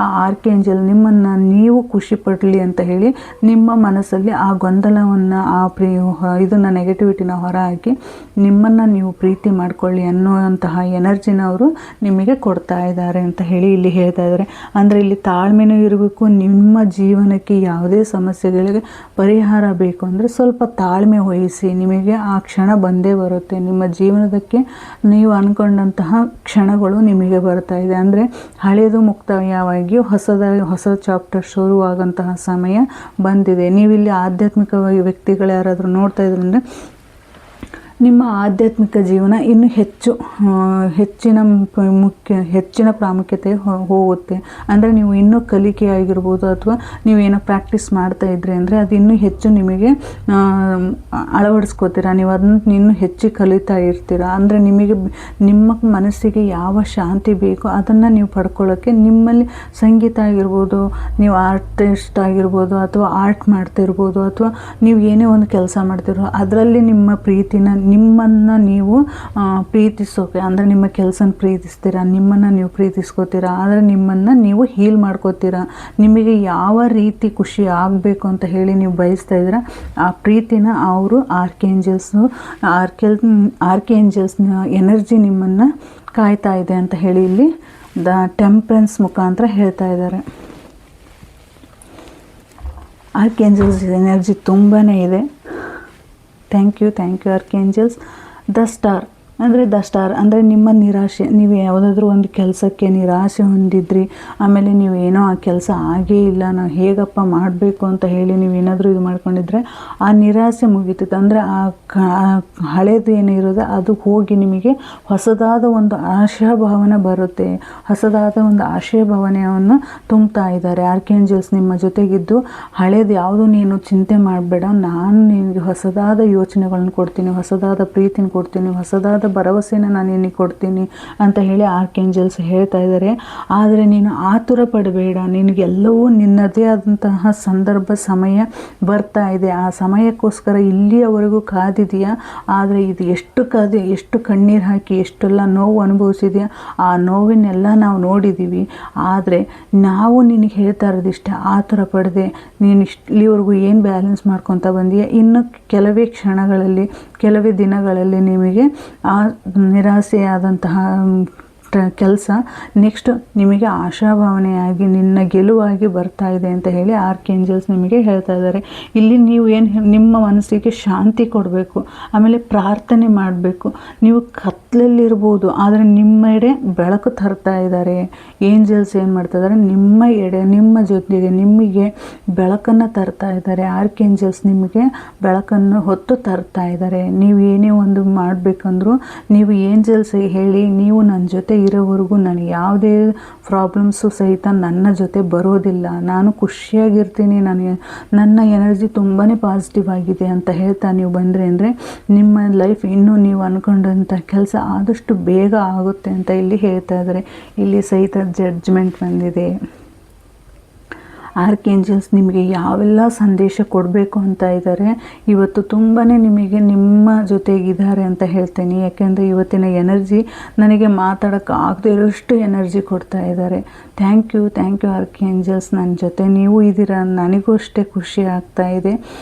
[SPEAKER 1] ಆ ಆರ್ಕೇಂಜಲ್ ನಿಮ್ಮನ್ನು ನೀವು ಖುಷಿ ಪಡಲಿ ಅಂತ ಹೇಳಿ ನಿಮ್ಮ ಮನಸ್ಸಲ್ಲಿ ಆ ಗೊಂದಲವನ್ನು ಇದನ್ನು ನೆಗೆಟಿವಿಟಿನ ಹೊರಹಾಕಿ ನಿಮ್ಮನ್ನು ನೀವು ಪ್ರೀತಿ ಮಾಡ್ಕೊಳ್ಳಿ ಅನ್ನುವಂತಹ ಎನರ್ಜಿನ ಅವರು ನಿಮಗೆ ಕೊಡ್ತಾ ಇದ್ದಾರೆ ಅಂತ ಹೇಳಿ ಇಲ್ಲಿ ಹೇಳ್ತಾ ಇದ್ದಾರೆ. ಅಂದರೆ ಇಲ್ಲಿ ತಾಳ್ಮೆನೂ ಇರಬೇಕು. ನಿಮ್ಮ ಜೀವನಕ್ಕೆ ಯಾವುದೇ ಸಮಸ್ಯೆಗಳಿಗೆ ಪರಿಹಾರ ಬೇಕು ಅಂದರೆ ಸ್ವಲ್ಪ ತಾಳ್ಮೆ ವಹಿಸಿ, ನಿಮಗೆ ಆ ಕ್ಷಣ ಬಂದೇ ಬರುತ್ತೆ. ನಿಮ್ಮ ಜೀವನದಕ್ಕೆ ನೀವು ಅಂದ್ಕೊಂಡಂತಹ ಕ್ಷಣಗಳು ನಿಮಗೆ ಬರ್ತಾ ಇದೆ. ಅಂದರೆ ಹಳೆಯದು ಮುಕ್ತಾಯವಾಗಿ ಹೊಸ ಚಾಪ್ಟರ್ ಶುರುವಾಗಂತಹ ಸಮಯ ಬಂದಿದೆ. ನೀವಿಲ್ಲಿ ಆಧ್ಯಾತ್ಮಿಕ ವ್ಯಕ್ತಿಗಳು ಯಾರಾದರೂ ನೋಡ್ತಾ ಇದ್ರಂದರೆ ನಿಮ್ಮ ಆಧ್ಯಾತ್ಮಿಕ ಜೀವನ ಇನ್ನೂ ಹೆಚ್ಚಿನ ಪ್ರಾಮುಖ್ಯತೆ ಹೋಗುತ್ತೆ. ಅಂದರೆ ನೀವು ಇನ್ನೂ ಕಲಿಕೆ ಆಗಿರ್ಬೋದು, ಅಥವಾ ನೀವೇನೋ ಪ್ರಾಕ್ಟೀಸ್ ಮಾಡ್ತಾ ಇದ್ರಿ ಅಂದರೆ ಅದು ಇನ್ನೂ ಹೆಚ್ಚು ನಿಮಗೆ ಅಳವಡಿಸ್ಕೋತೀರ. ನೀವು ಅದನ್ನು ಇನ್ನೂ ಹೆಚ್ಚು ಕಲಿತಾ ಇರ್ತೀರ. ಅಂದರೆ ನಿಮ್ಮ ಮನಸ್ಸಿಗೆ ಯಾವ ಶಾಂತಿ ಬೇಕೋ ಅದನ್ನು ನೀವು ಪಡ್ಕೊಳ್ಳೋಕ್ಕೆ ನಿಮ್ಮಲ್ಲಿ ಸಂಗೀತ ಆಗಿರ್ಬೋದು, ನೀವು ಆರ್ಟಿಸ್ಟ್ ಆಗಿರ್ಬೋದು, ಅಥವಾ ಆರ್ಟ್ ಮಾಡ್ತಿರ್ಬೋದು, ಅಥವಾ ನೀವು ಏನೇ ಒಂದು ಕೆಲಸ ಮಾಡ್ತಿರೋ ಅದರಲ್ಲಿ ನಿಮ್ಮ ಪ್ರೀತಿನ, ನಿಮ್ಮನ್ನು ನೀವು ಪ್ರೀತಿಸೋಕೆ, ಅಂದರೆ ನಿಮ್ಮ ಕೆಲಸನ ಪ್ರೀತಿಸ್ತೀರಾ, ನಿಮ್ಮನ್ನು ನೀವು ಪ್ರೀತಿಸ್ಕೋತೀರಾ, ಆದರೆ ನಿಮ್ಮನ್ನು ನೀವು ಹೀಲ್ ಮಾಡ್ಕೋತೀರಾ. ನಿಮಗೆ ಯಾವ ರೀತಿ ಖುಷಿ ಆಗಬೇಕು ಅಂತ ಹೇಳಿ ನೀವು ಬಯಸ್ತಾ ಇದ್ದೀರಾ ಆ ಪ್ರೀತಿನ ಅವರು ಆರ್ಕೇಂಜಲ್ಸ್ನ ಎನರ್ಜಿ ನಿಮ್ಮನ್ನು ಕಾಯ್ತಾ ಇದೆ ಅಂತ ಹೇಳಿ ಇಲ್ಲಿ ಟೆಂಪ್ರೆನ್ಸ್ ಮುಖಾಂತರ ಹೇಳ್ತಾ ಇದ್ದಾರೆ. ಆರ್ಕೇಂಜಲ್ಸ್ ಎನರ್ಜಿ ತುಂಬಾ ಇದೆ. Thank you archangels. The star ಅಂದರೆ ನಿಮ್ಮ ನಿರಾಶೆ, ನೀವು ಯಾವುದಾದ್ರೂ ಒಂದು ಕೆಲಸಕ್ಕೆ ನಿರಾಶೆ ಹೊಂದಿದ್ರಿ, ಆಮೇಲೆ ನೀವು ಏನೋ ಆ ಕೆಲಸ ಆಗೇ ಇಲ್ಲ, ನಾವು ಹೇಗಪ್ಪ ಮಾಡಬೇಕು ಅಂತ ಹೇಳಿ ನೀವು ಏನಾದರೂ ಇದು ಮಾಡ್ಕೊಂಡಿದ್ರೆ ಆ ನಿರಾಶೆ ಮುಗೀತದೆ. ಅಂದರೆ ಆ ಹಳೇದು ಏನಿರೋದು ಅದು ಹೋಗಿ ನಿಮಗೆ ಹೊಸದಾದ ಒಂದು ಆಶಾಭಾವನೆ ಬರುತ್ತೆ, ಹೊಸದಾದ ಒಂದು ಆಶಾಭಾವನೆಯನ್ನು ತುಂಬ್ತಾ ಇದ್ದಾರೆ ಆರ್ಕೇಂಜಲ್ಸ್ ನಿಮ್ಮ ಜೊತೆಗಿದ್ದು. ಹಳೇದು ಯಾವುದು ನೀನು ಚಿಂತೆ ಮಾಡಬೇಡ, ನಾನು ನಿನಗೆ ಹೊಸದಾದ ಯೋಚನೆಗಳನ್ನು ಕೊಡ್ತೀನಿ, ಹೊಸದಾದ ಪ್ರೀತಿನ ಕೊಡ್ತೀನಿ, ಹೊಸದಾದ ಭರವಸೆನ ನಾನು ನಿನಗೆ ಕೊಡ್ತೀನಿ ಅಂತ ಹೇಳಿ ಆರ್ಕೇಂಜಲ್ಸ್ ಹೇಳ್ತಾ ಇದ್ದಾರೆ. ಆದರೆ ನೀನು ಆತುರ ಪಡಬೇಡ, ನಿನಗೆಲ್ಲವೂ ನಿನ್ನದೇ ಆದಂತಹ ಸಂದರ್ಭ ಸಮಯ ಬರ್ತಾ ಇದೆ. ಆ ಸಮಯಕ್ಕೋಸ್ಕರ ಇಲ್ಲಿಯವರೆಗೂ ಕಾದಿದೆಯಾ, ಆದರೆ ಇದು ಎಷ್ಟು ಕಣ್ಣೀರು ಹಾಕಿ ಎಷ್ಟೆಲ್ಲ ನೋವು ಅನುಭವಿಸಿದೆಯಾ, ಆ ನೋವಿನೆಲ್ಲ ನಾವು ನೋಡಿದ್ದೀವಿ. ಆದರೆ ನಾವು ನಿನಗೆ ಹೇಳ್ತಾ ಇರೋದಿಷ್ಟೇ, ಆತುರ ಪಡದೆ ನೀನು ಇಲ್ಲಿವರೆಗೂ ಏನು ಬ್ಯಾಲೆನ್ಸ್ ಮಾಡ್ಕೊತ ಬಂದೀಯ, ಇನ್ನು ಕೆಲವೇ ಕ್ಷಣಗಳಲ್ಲಿ, ಕೆಲವೇ ದಿನಗಳಲ್ಲಿ ನಿಮಗೆ ಆ ನಿರಾಸೆಯಾದಂತಹ ಕೆಲಸ ನೆಕ್ಸ್ಟ್ ನಿಮಗೆ ಆಶಾಭಾವನೆಯಾಗಿ ನಿನ್ನ ಗೆಲುವಾಗಿ ಬರ್ತಾ ಇದೆ ಅಂತ ಹೇಳಿ ಆರ್ಕೇಂಜಲ್ಸ್ ನಿಮಗೆ ಹೇಳ್ತಾ ಇದ್ದಾರೆ. ಇಲ್ಲಿ ನೀವು ನಿಮ್ಮ ಮನಸ್ಸಿಗೆ ಶಾಂತಿ ಕೊಡಬೇಕು, ಆಮೇಲೆ ಪ್ರಾರ್ಥನೆ ಮಾಡಬೇಕು. ನೀವು ಕತ್ತಲಲ್ಲಿರ್ಬೋದು, ಆದರೆ ನಿಮ್ಮೆಡೆ ಬೆಳಕು ತರ್ತಾ ಇದ್ದಾರೆ ಏಂಜಲ್ಸ್. ಏನು ಮಾಡ್ತಾ ಇದ್ದಾರೆ, ನಿಮ್ಮ ಜೊತೆಗೆ ನಿಮಗೆ ಬೆಳಕನ್ನು ತರ್ತಾ ಇದ್ದಾರೆ ಆರ್ಕೇಂಜಲ್ಸ್. ನಿಮಗೆ ಬೆಳಕನ್ನು ಹೊತ್ತು ತರ್ತಾ ಇದ್ದಾರೆ. ನೀವು ಏನೇ ಒಂದು ಮಾಡಬೇಕಂದ್ರೂ ನೀವು ಏಂಜಲ್ಸ್ ಹೇಳಿ, ನೀವು ನನ್ನ ಜೊತೆ ಇರೋವರೆಗೂ ನನಗೆ ಯಾವುದೇ ಪ್ರಾಬ್ಲಮ್ಸು ಸಹಿತ ನನ್ನ ಜೊತೆ ಬರೋದಿಲ್ಲ, ನಾನು ಖುಷಿಯಾಗಿರ್ತೀನಿ, ನನ್ನ ಎನರ್ಜಿ ತುಂಬಾ ಪಾಸಿಟಿವ್ ಆಗಿದೆ ಅಂತ ಹೇಳ್ತಾ ನೀವು ಬಂದರೆ ಅಂದರೆ ನಿಮ್ಮ ಲೈಫ್ ಇನ್ನೂ ನೀವು ಅಂದ್ಕೊಂಡಂಥ ಕೆಲಸ ಆದಷ್ಟು ಬೇಗ ಆಗುತ್ತೆ ಅಂತ ಇಲ್ಲಿ ಹೇಳ್ತಾ ಇದ್ದಾರೆ. ಇಲ್ಲಿ ಸಹಿತ ಜಡ್ಜ್ಮೆಂಟ್ ಬಂದಿದೆ. ಆರ್ಕೇಂಜಲ್ಸ್ ನಿಮಗೆ ಯಾವೆಲ್ಲ ಸಂದೇಶ ಕೊಡಬೇಕು ಅಂತ ಇದ್ದಾರೆ ಇವತ್ತು, ತುಂಬಾ ನಿಮಗೆ ನಿಮ್ಮ ಜೊತೆಗಿದ್ದಾರೆ ಅಂತ ಹೇಳ್ತೇನೆ. ಯಾಕೆಂದರೆ ಇವತ್ತಿನ ಎನರ್ಜಿ ನನಗೆ ಮಾತಾಡೋಕ್ಕೆ ಆಗದೇ ಇರೋಷ್ಟು ಎನರ್ಜಿ ಕೊಡ್ತಾ ಇದ್ದಾರೆ. ಥ್ಯಾಂಕ್ ಯು ಆರ್ಕೇಂಜಲ್ಸ್, ನನ್ನ ಜೊತೆ ನೀವು ಇದ್ದೀರಾ, ನನಗೂ ಅಷ್ಟೇ ಖುಷಿ ಆಗ್ತಾ ಇದೆ.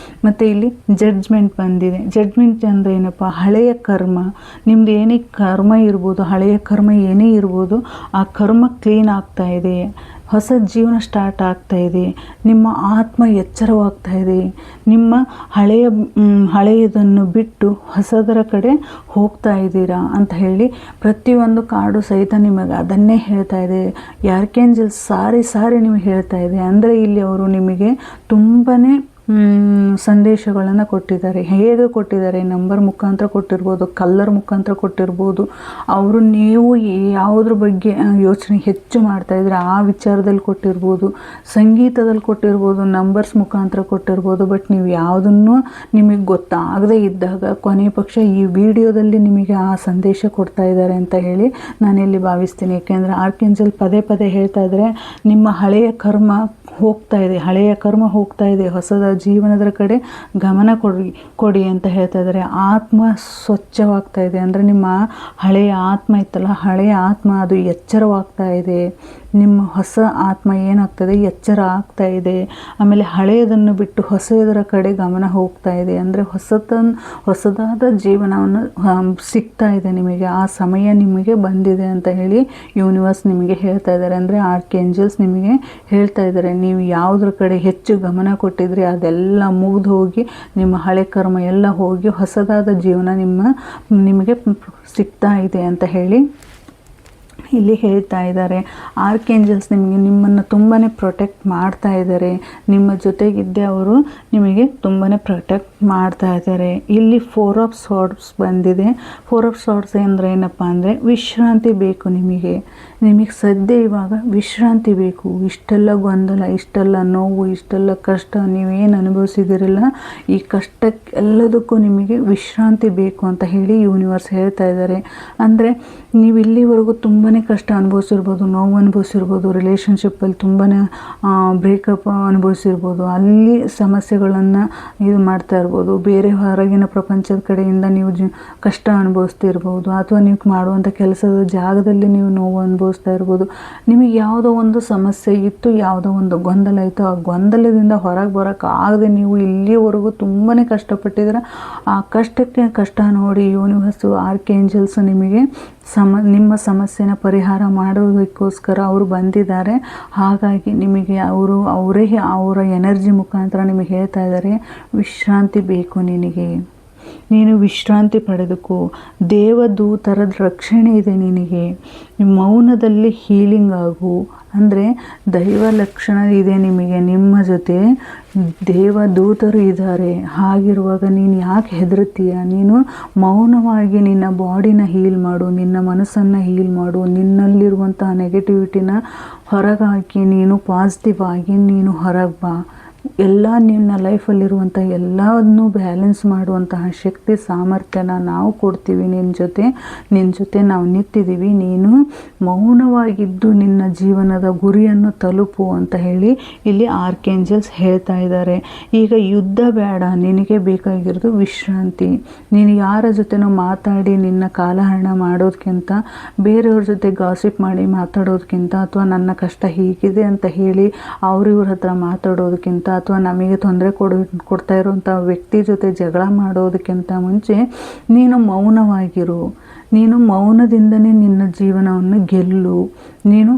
[SPEAKER 1] ಮತ್ತು ಇಲ್ಲಿ ಜಡ್ಜ್ಮೆಂಟ್ ಬಂದಿದೆ. ಜಡ್ಜ್ಮೆಂಟ್ ಅಂದರೆ ಏನಪ್ಪ, ಹಳೆಯ ಕರ್ಮ, ನಿಮ್ಮದು ಏನೇ ಕರ್ಮ ಇರ್ಬೋದು, ಹಳೆಯ ಕರ್ಮ ಏನೇ ಇರ್ಬೋದು, ಆ ಕರ್ಮ ಕ್ಲೀನ್ ಆಗ್ತಾ ಇದೆ, ಹೊಸ ಜೀವನ ಸ್ಟಾರ್ಟ್ ಆಗ್ತಾ ಇದೆ, ನಿಮ್ಮ ಆತ್ಮ ಎಚ್ಚರವಾಗ್ತಾ ಇದೆ, ನಿಮ್ಮ ಹಳೆಯದನ್ನು ಬಿಟ್ಟು ಹೊಸದರ ಕಡೆ ಹೋಗ್ತಾ ಇದ್ದೀರಾ ಅಂತ ಹೇಳಿ ಪ್ರತಿಯೊಂದು ಕಾರ್ಡು ಸಹಿತ ನಿಮಗೆ ಅದನ್ನೇ ಹೇಳ್ತಾ ಇದೆ. ಆರ್ಕೇಂಜಲ್ಸ್ ಸಾರಿ ನಿಮಗೆ ಹೇಳ್ತಾ ಇದೆ. ಅಂದರೆ ಇಲ್ಲಿ ಅವರು ನಿಮಗೆ ತುಂಬಾ ಸಂದೇಶಗಳನ್ನು ಕೊಟ್ಟಿದ್ದಾರೆ. ಹೇಗೆ ಕೊಟ್ಟಿದ್ದಾರೆ, ನಂಬರ್ ಮುಖಾಂತರ ಕೊಟ್ಟಿರ್ಬೋದು, ಕಲ್ಲರ್ ಮುಖಾಂತರ ಕೊಟ್ಟಿರ್ಬೋದು. ಅವರು ನೀವು ಯಾವುದ್ರ ಬಗ್ಗೆ ಯೋಚನೆ ಹೆಚ್ಚು ಮಾಡ್ತಾಯಿದ್ರೆ ಆ ವಿಚಾರದಲ್ಲಿ ಕೊಟ್ಟಿರ್ಬೋದು, ಸಂಗೀತದಲ್ಲಿ ಕೊಟ್ಟಿರ್ಬೋದು, ನಂಬರ್ಸ್ ಮುಖಾಂತರ ಕೊಟ್ಟಿರ್ಬೋದು. ಬಟ್ ನೀವು ಯಾವುದನ್ನು ನಿಮಗೆ ಗೊತ್ತಾಗದೇ ಇದ್ದಾಗ ಕೊನೆ ಪಕ್ಷ ಈ ವಿಡಿಯೋದಲ್ಲಿ ನಿಮಗೆ ಆ ಸಂದೇಶ ಕೊಡ್ತಾ ಇದ್ದಾರೆ ಅಂತ ಹೇಳಿ ನಾನಿಲ್ಲಿ ಭಾವಿಸ್ತೀನಿ. ಏಕೆಂದರೆ ಆರ್ಕೇಂಜಲ್ ಪದೇ ಹೇಳ್ತಾ ಇದ್ದಾರೆ, ನಿಮ್ಮ ಹಳೆಯ ಕರ್ಮ ಹೋಗ್ತಾ ಇದೆ, ಹೊಸದ ಜೀವನದ ಕಡೆ ಗಮನ ಕೊಡಿ ಅಂತ ಹೇಳ್ತಾ ಇದ್ದಾರೆ. ಆತ್ಮ ಸ್ವಚ್ಛವಾಗ್ತಾ ಇದೆ, ಅಂದರೆ ನಿಮ್ಮ ಹಳೆಯ ಆತ್ಮ ಇತ್ತಲ್ಲ, ಹಳೆಯ ಆತ್ಮ ಅದು ಎಚ್ಚರವಾಗ್ತಾ ಇದೆ. ನಿಮ್ಮ ಹೊಸ ಆತ್ಮ ಏನಾಗ್ತದೆ, ಎಚ್ಚರ ಆಗ್ತಾ ಇದೆ. ಆಮೇಲೆ ಹಳೆಯದನ್ನು ಬಿಟ್ಟು ಹೊಸದರ ಕಡೆ ಗಮನ ಹೋಗ್ತಾ ಇದೆ. ಅಂದರೆ ಹೊಸದಾದ ಜೀವನವನ್ನು ಸಿಗ್ತಾ ಇದೆ ನಿಮಗೆ, ಆ ಸಮಯ ನಿಮಗೆ ಬಂದಿದೆ ಅಂತ ಹೇಳಿ ಯೂನಿವರ್ಸ್ ನಿಮಗೆ ಹೇಳ್ತಾ ಇದ್ದಾರೆ. ಅಂದರೆ ಆರ್ಕೇಂಜಲ್ಸ್ ನಿಮಗೆ ಹೇಳ್ತಾ ಇದ್ದಾರೆ, ನೀವು ಯಾವುದ್ರ ಕಡೆ ಹೆಚ್ಚು ಗಮನ ಕೊಟ್ಟಿದ್ರಿ ಅದೆಲ್ಲ ಮುಗಿದು ಹೋಗಿ, ನಿಮ್ಮ ಹಳೆ ಕರ್ಮ ಎಲ್ಲ ಹೋಗಿ ಹೊಸದಾದ ಜೀವನ ನಿಮಗೆ ಸಿಗ್ತಾ ಇದೆ ಅಂತ ಹೇಳಿ ಇಲ್ಲಿ ಹೇಳ್ತಾ ಇದ್ದಾರೆ. ಆರ್ಕೇಂಜಲ್ಸ್ ನಿಮ್ಮನ್ನು ತುಂಬಾ ಪ್ರೊಟೆಕ್ಟ್ ಮಾಡ್ತಾ ಇದ್ದಾರೆ. ನಿಮ್ಮ ಜೊತೆಗಿದ್ದೇ ಅವರು ನಿಮಗೆ ತುಂಬಾ ಪ್ರೊಟೆಕ್ಟ್ ಮಾಡ್ತಾ ಇದ್ದಾರೆ. ಇಲ್ಲಿ 4 ಆಫ್ ಸಾರ್ಡ್ಸ್ ಬಂದಿದೆ. 4 ಆಫ್ ಸಾರ್ಡ್ಸ್ ಅಂದರೆ ಏನಪ್ಪ ಅಂದರೆ ವಿಶ್ರಾಂತಿ ಬೇಕು ನಿಮಗೆ ಸದ್ಯ ಇವಾಗ ವಿಶ್ರಾಂತಿ ಬೇಕು. ಇಷ್ಟೆಲ್ಲ ಗೊಂದಲ, ಇಷ್ಟೆಲ್ಲ ನೋವು, ಇಷ್ಟೆಲ್ಲ ಕಷ್ಟ ನೀವೇನು ಅನುಭವಿಸಿದಿರಲ್ಲ, ಈ ಕಷ್ಟಕ್ಕೆಲ್ಲದಕ್ಕೂ ನಿಮಗೆ ವಿಶ್ರಾಂತಿ ಬೇಕು ಅಂತ ಹೇಳಿ ಯೂನಿವರ್ಸ್ ಹೇಳ್ತಾ ಇದ್ದಾರೆ. ಅಂದರೆ ನೀವು ಇಲ್ಲಿವರೆಗೂ ತುಂಬಾ ಕಷ್ಟ ಅನುಭವಿಸಿರ್ಬೋದು, ನೋವು ಅನುಭವಿಸಿರ್ಬೋದು, ರಿಲೇಷನ್ಶಿಪ್ಪಲ್ಲಿ ತುಂಬಾ ಬ್ರೇಕಪ್ ಅನುಭವಿಸಿರ್ಬೋದು, ಅಲ್ಲಿ ಸಮಸ್ಯೆಗಳನ್ನು ಇದು ಮಾಡ್ತಾ ಇರ್ಬೋದು, ಬೇರೆ ಹೊರಗಿನ ಪ್ರಪಂಚದ ಕಡೆಯಿಂದ ನೀವು ಕಷ್ಟ ಅನುಭವಿಸ್ತಿರ್ಬೋದು, ಅಥವಾ ನೀವು ಮಾಡುವಂಥ ಕೆಲಸದ ಜಾಗದಲ್ಲಿ ನೀವು ನೋವು ಅನುಭವಿಸ್ತಾ ಇರ್ಬೋದು. ನಿಮಗೆ ಯಾವುದೋ ಒಂದು ಸಮಸ್ಯೆ ಇತ್ತು, ಯಾವುದೋ ಒಂದು ಗೊಂದಲ ಇತ್ತು, ಆ ಗೊಂದಲದಿಂದ ಹೊರಗೆ ಬರೋಕ್ಕಾಗದೆ ನೀವು ಇಲ್ಲಿವರೆಗೂ ತುಂಬಾ ಕಷ್ಟಪಟ್ಟಿದ್ರೆ ಆ ಕಷ್ಟಕ್ಕೆ ಕಷ್ಟ ನೋಡಿ ಯೂನಿವರ್ಸು ಆರ್ಕೇಂಜಲ್ಸ್ ನಿಮಗೆ ನಿಮ್ಮ ಸಮಸ್ಯೆನ ಪರಿಹಾರ ಮಾಡೋದಕ್ಕೋಸ್ಕರ ಅವರು ಬಂದಿದ್ದಾರೆ. ಹಾಗಾಗಿ ನಿಮಗೆ ಅವರ ಎನರ್ಜಿ ಮುಖಾಂತರ ನಿಮಗೆ ಹೇಳ್ತಾ ಇದ್ದಾರೆ, ವಿಶ್ರಾಂತಿ ಬೇಕು ನಿನಗೆ, ನೀನು ವಿಶ್ರಾಂತಿ ಪಡೆದುಕೋ, ದೇವದೂತರ ರಕ್ಷಣೆ ಇದೆ ನಿನಗೆ, ಮೌನದಲ್ಲಿ ಹೀಲಿಂಗ್ ಆಗು. ಅಂದರೆ ದೈವ ಲಕ್ಷಣ ಇದೆ ನಿಮಗೆ, ನಿಮ್ಮ ಜೊತೆ ದೇವದೂತರು ಇದ್ದಾರೆ. ಹಾಗಿರುವಾಗ ನೀನು ಯಾಕೆ ಹೆದರ್ತೀಯ? ನೀನು ಮೌನವಾಗಿ ನಿನ್ನ ಬಾಡಿನ ಹೀಲ್ ಮಾಡು, ನಿನ್ನ ಮನಸ್ಸನ್ನು ಹೀಲ್ ಮಾಡು, ನಿನ್ನಲ್ಲಿರುವಂಥ ನೆಗೆಟಿವಿಟಿನ ಹೊರಗಾಕಿ ನೀನು ಪಾಸಿಟಿವ್ ಆಗಿ ನೀನು ಹೊರಗೆ ಬಾ. ಎಲ್ಲ ನಿನ್ನ ಲೈಫಲ್ಲಿರುವಂಥ ಎಲ್ಲವನ್ನೂ ಬ್ಯಾಲೆನ್ಸ್ ಮಾಡುವಂತಹ ಶಕ್ತಿ ಸಾಮರ್ಥ್ಯನ ನಾವು ಕೊಡ್ತೀವಿ. ನಿನ್ನ ಜೊತೆ ನಾವು ನಿಂತಿದ್ದೀವಿ. ನೀನು ಮೌನವಾಗಿದ್ದು ನಿನ್ನ ಜೀವನದ ಗುರಿಯನ್ನು ತಲುಪು ಅಂತ ಹೇಳಿ ಇಲ್ಲಿ ಆರ್ಕೇಂಜಲ್ಸ್ ಹೇಳ್ತಾ ಇದ್ದಾರೆ. ಈಗ ಯುದ್ಧ ಬೇಡ, ನಿನಗೆ ಬೇಕಾಗಿರೋದು ವಿಶ್ರಾಂತಿ. ನೀನು ಯಾರ ಜೊತೆನೂ ಮಾತಾಡಿ ನಿನ್ನ ಕಾಲಹರಣ ಮಾಡೋದಕ್ಕಿಂತ, ಬೇರೆಯವ್ರ ಜೊತೆ ಗಾಸಿಪ್ ಮಾಡಿ ಮಾತಾಡೋದಕ್ಕಿಂತ, ಅಥವಾ ನನ್ನ ಕಷ್ಟ ಹೀಗಿದೆ ಅಂತ ಹೇಳಿ ಅವ್ರಿವ್ರ ಹತ್ರ ಮಾತಾಡೋದಕ್ಕಿಂತ, ಅಥವಾ ನಮಗೆ ತೊಂದರೆ ಕೊಡ್ತಾ ಇರುವಂಥ ವ್ಯಕ್ತಿ ಜೊತೆ ಜಗಳ ಮಾಡೋದಕ್ಕಿಂತ ಮುಂಚೆ ನೀನು ಮೌನವಾಗಿರು. ನೀನು ಮೌನದಿಂದನೇ ನಿನ್ನ ಜೀವನವನ್ನು ಗೆಲ್ಲು. ನೀನು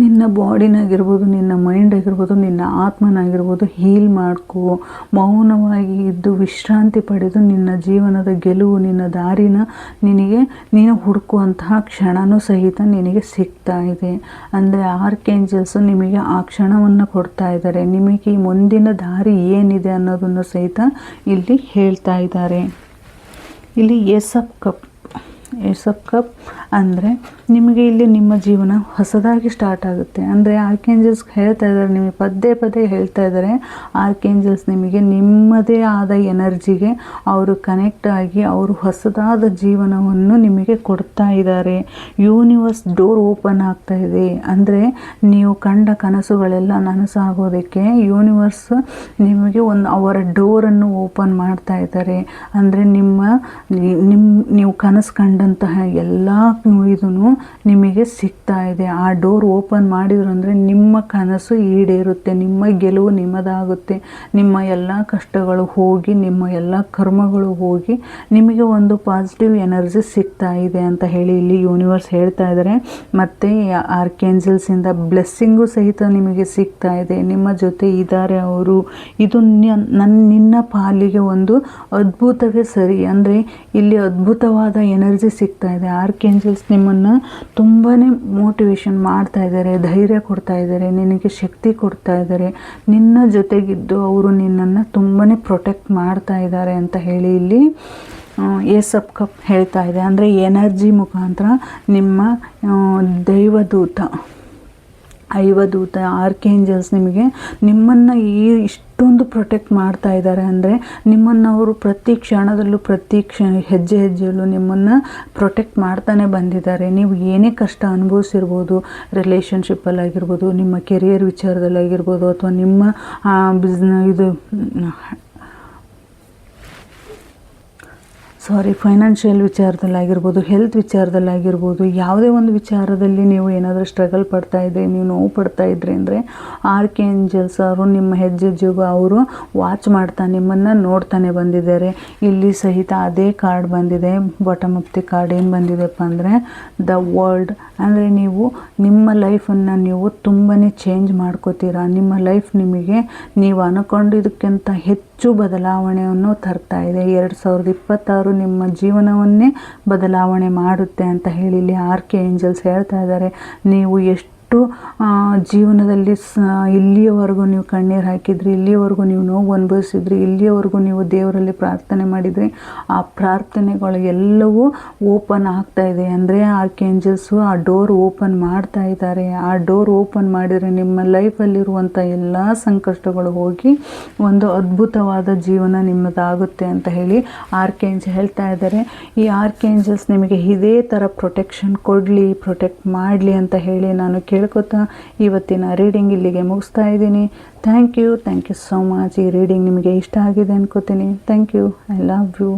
[SPEAKER 1] ನಿನ್ನ ಬಾಡಿನಾಗಿರ್ಬೋದು, ನಿನ್ನ ಮೈಂಡ್ ಆಗಿರ್ಬೋದು, ನಿನ್ನ ಆತ್ಮನಾಗಿರ್ಬೋದು ಹೀಲ್ ಮಾಡ್ಕೋ. ಮೌನವಾಗಿ ಇದ್ದು ವಿಶ್ರಾಂತಿ ಪಡೆದು ನಿನ್ನ ಜೀವನದ ಗೆಲುವು, ನಿನ್ನ ದಾರಿನ ನೀನು ಹುಡುಕುವಂತಹ ಕ್ಷಣನೂ ಸಹಿತ ನಿನಗೆ ಸಿಗ್ತಾ ಇದೆ. ಅಂದರೆ ಆರ್ಕೇಂಜಲ್ಸು ನಿಮಗೆ ಆ ಕ್ಷಣವನ್ನು ಕೊಡ್ತಾ ಇದ್ದಾರೆ. ನಿಮಗೆ ಈ ಮುಂದಿನ ದಾರಿ ಏನಿದೆ ಅನ್ನೋದನ್ನು ಸಹಿತ ಇಲ್ಲಿ ಹೇಳ್ತಾ ಇದ್ದಾರೆ. ಇಲ್ಲಿ ಏಸ್ ಆಫ್ ಕಪ್ ಅಂದರೆ ನಿಮಗೆ ಇಲ್ಲಿ ನಿಮ್ಮ ಜೀವನ ಹೊಸದಾಗಿ ಸ್ಟಾರ್ಟ್ ಆಗುತ್ತೆ. ಅಂದರೆ ಆರ್ಕೇಂಜಲ್ಸ್ ಹೇಳ್ತಾ ಇದ್ದಾರೆ, ನಿಮಗೆ ಪದೇ ಹೇಳ್ತಾ ಇದ್ದಾರೆ, ಆರ್ಕೇಂಜಲ್ಸ್ ನಿಮಗೆ ನಿಮ್ಮದೇ ಆದ ಎನರ್ಜಿಗೆ ಅವರು ಕನೆಕ್ಟ್ ಆಗಿ ಅವರು ಹೊಸದಾದ ಜೀವನವನ್ನು ನಿಮಗೆ ಕೊಡ್ತಾ ಇದ್ದಾರೆ. ಯೂನಿವರ್ಸ್ ಡೋರ್ ಓಪನ್ ಆಗ್ತಾ ಇದೆ. ಅಂದರೆ ನೀವು ಕಂಡ ಕನಸುಗಳೆಲ್ಲ ನನಸಾಗೋದಕ್ಕೆ ಯೂನಿವರ್ಸ್ ನಿಮಗೆ ಅವರ ಡೋರನ್ನು ಓಪನ್ ಮಾಡ್ತಾ ಇದ್ದಾರೆ. ಅಂದರೆ ನೀವು ಕನಸು ಕಂಡಂತಹ ಎಲ್ಲ ಇದನ್ನು ನಿಮಗೆ ಸಿಗ್ತಾ ಇದೆ. ಆ ಡೋರ್ ಓಪನ್ ಮಾಡಿದ್ರು ಅಂದರೆ ನಿಮ್ಮ ಕನಸು ಈಡೇರುತ್ತೆ, ನಿಮ್ಮ ಗೆಲುವು ನಿಮ್ಮದಾಗುತ್ತೆ. ನಿಮ್ಮ ಎಲ್ಲ ಕಷ್ಟಗಳು ಹೋಗಿ, ನಿಮ್ಮ ಎಲ್ಲ ಕರ್ಮಗಳು ಹೋಗಿ ನಿಮಗೆ ಒಂದು ಪಾಸಿಟಿವ್ ಎನರ್ಜಿ ಸಿಗ್ತಾ ಇದೆ ಅಂತ ಹೇಳಿ ಇಲ್ಲಿ ಯೂನಿವರ್ಸ್ ಹೇಳ್ತಾ ಇದ್ದಾರೆ. ಮತ್ತು ಆರ್ಕೇಂಜಲ್ಸಿಂದ ಬ್ಲೆಸ್ಸಿಂಗು ಸಹಿತ ನಿಮಗೆ ಸಿಗ್ತಾ ಇದೆ. ನಿಮ್ಮ ಜೊತೆ ಇದ್ದಾರೆ ಅವರು. ಇದು ನಿನ್ನ ಪಾಲಿಗೆ ಒಂದು ಅದ್ಭುತವೇ ಸರಿ. ಅಂದರೆ ಇಲ್ಲಿ ಅದ್ಭುತವಾದ ಎನರ್ಜಿ ಸಿಗ್ತಾ ಇದೆ. ಆರ್ಕೇಂಜಲ್ಸ್ ನಿಮ್ಮನ್ನು ತುಂಬಾ ಮೋಟಿವೇಶನ್ ಮಾಡ್ತಾ ಇದ್ದಾರೆ, ಧೈರ್ಯ ಕೊಡ್ತಾ ಇದ್ದಾರೆ, ನಿನಗೆ ಶಕ್ತಿ ಕೊಡ್ತಾ ಇದ್ದಾರೆ. ನಿನ್ನ ಜೊತೆಗಿದ್ದು ಅವರು ನಿನ್ನನ್ನು ತುಂಬಾ ಪ್ರೊಟೆಕ್ಟ್ ಮಾಡ್ತಾ ಇದ್ದಾರೆ ಅಂತ ಹೇಳಿ ಇಲ್ಲಿ ಏಸ್ ಆಫ್ ಕಪ್ ಹೇಳ್ತಾ ಇದೆ. ಅಂದರೆ ಎನರ್ಜಿ ಮುಖಾಂತರ ನಿಮ್ಮ ಐವದೂತ ಆರ್ಕೇಂಜಲ್ಸ್ ನಿಮ್ಮನ್ನು ಇಷ್ಟೊಂದು ಪ್ರೊಟೆಕ್ಟ್ ಮಾಡ್ತಾ ಇದ್ದಾರೆ. ಅಂದರೆ ನಿಮ್ಮನ್ನು ಅವರು ಪ್ರತಿ ಕ್ಷಣದಲ್ಲೂ ಹೆಜ್ಜೆ ಹೆಜ್ಜೆಯಲ್ಲೂ ನಿಮ್ಮನ್ನು ಪ್ರೊಟೆಕ್ಟ್ ಮಾಡ್ತಾನೆ ಬಂದಿದ್ದಾರೆ. ನೀವು ಏನೇ ಕಷ್ಟ ಅನುಭವಿಸಿರ್ಬೋದು, ರಿಲೇಷನ್ಶಿಪ್ಪಲ್ಲಾಗಿರ್ಬೋದು, ನಿಮ್ಮ ಕೆರಿಯರ್ ವಿಚಾರದಲ್ಲಾಗಿರ್ಬೋದು, ಅಥವಾ ನಿಮ್ಮ ಫೈನಾನ್ಷಿಯಲ್ ವಿಚಾರದಲ್ಲಾಗಿರ್ಬೋದು, ಹೆಲ್ತ್ ವಿಚಾರದಲ್ಲಾಗಿರ್ಬೋದು, ಯಾವುದೇ ಒಂದು ವಿಚಾರದಲ್ಲಿ ನೀವು ಏನಾದರೂ ಸ್ಟ್ರಗಲ್ ಪಡ್ತಾ ಇದ್ದರೆ, ನೀವು ನೋವು ಪಡ್ತಾ ಇದ್ರಿ ಅಂದರೆ ಆರ್ಕೇಂಜಲ್ಸ್ ಅವರು ನಿಮ್ಮ ಹೆಜ್ಜೆಗೂ ಅವರು ವಾಚ್ ಮಾಡ್ತಾ ನಿಮ್ಮನ್ನು ನೋಡ್ತಾನೆ ಬಂದಿದ್ದಾರೆ. ಇಲ್ಲಿ ಸಹಿತ ಅದೇ ಕಾರ್ಡ್ ಬಂದಿದೆ. ಬಾಟಮ್ ಆಫ್ ದಿ ಕಾರ್ಡ್ ಏನು ಬಂದಿದೆಪ್ಪ ಅಂದರೆ ದ ವರ್ಲ್ಡ್. ಅಂದರೆ ನಿಮ್ಮ ಲೈಫನ್ನು ನೀವು ತುಂಬಾ ಚೇಂಜ್ ಮಾಡ್ಕೋತೀರಾ. ನಿಮ್ಮ ಲೈಫ್ ನೀವು ಅಂದ್ಕೊಂಡಿದ್ದಕ್ಕಿಂತ ಹೆಚ್ಚು ಬದಲಾವಣೆಯನ್ನು ತರ್ತಾ ಇದೆ. 2026 ನಿಮ್ಮ ಜೀವನವನ್ನೇ ಬದಲಾವಣೆ ಮಾಡುತ್ತೆ ಅಂತ ಹೇಳಿ ಇಲ್ಲಿ ಆರ್ಕೆ ಏಂಜಲ್ಸ್ ಹೇಳ್ತಾ ಇದ್ದಾರೆ. ನೀವು ಎಷ್ಟು ಜೀವನದಲ್ಲಿ ಇಲ್ಲಿಯವರೆಗೂ ನೀವು ಕಣ್ಣೀರು ಹಾಕಿದ್ರಿ, ಇಲ್ಲಿಯವರೆಗೂ ನೀವು ನೋವು ಅನುಭವಿಸಿದ್ರಿ, ಇಲ್ಲಿಯವರೆಗೂ ನೀವು ದೇವರಲ್ಲಿ ಪ್ರಾರ್ಥನೆ ಮಾಡಿದ್ರಿ, ಆ ಪ್ರಾರ್ಥನೆಗಳು ಎಲ್ಲವೂ ಓಪನ್ ಆಗ್ತಾ ಇದೆ. ಅಂದರೆ ಆರ್ಕೇಂಜಲ್ಸು ಆ ಡೋರ್ ಓಪನ್ ಮಾಡ್ತಾ ಇದ್ದಾರೆ. ಆ ಡೋರ್ ಓಪನ್ ಮಾಡಿದರೆ ನಿಮ್ಮ ಲೈಫಲ್ಲಿರುವಂಥ ಎಲ್ಲ ಸಂಕಷ್ಟಗಳು ಹೋಗಿ ಒಂದು ಅದ್ಭುತವಾದ ಜೀವನ ನಿಮ್ಮದಾಗುತ್ತೆ ಅಂತ ಹೇಳಿ ಆರ್ಕೇಂಜಲ್ ಹೇಳ್ತಾ ಇದ್ದಾರೆ. ಈ ಆರ್ಕೇಂಜಲ್ಸ್ ನಿಮಗೆ ಇದೇ ಥರ ಪ್ರೊಟೆಕ್ಷನ್ ಕೊಡಲಿ, ಪ್ರೊಟೆಕ್ಟ್ ಮಾಡಲಿ ಅಂತ ಹೇಳಿ ನಾನು ಕೇಳ್ಕೊತಾ ಇವತ್ತಿನ ರೀಡಿಂಗ್ ಇಲ್ಲಿಗೆ ಮುಗಿಸ್ತಾ ಇದ್ದೀನಿ. Thank you so much. ಈ ರೀಡಿಂಗ್ ನಿಮಗೆ ಇಷ್ಟ ಆಗಿದೆ ಅನ್ಕೋತೀನಿ. Thank you. I love you.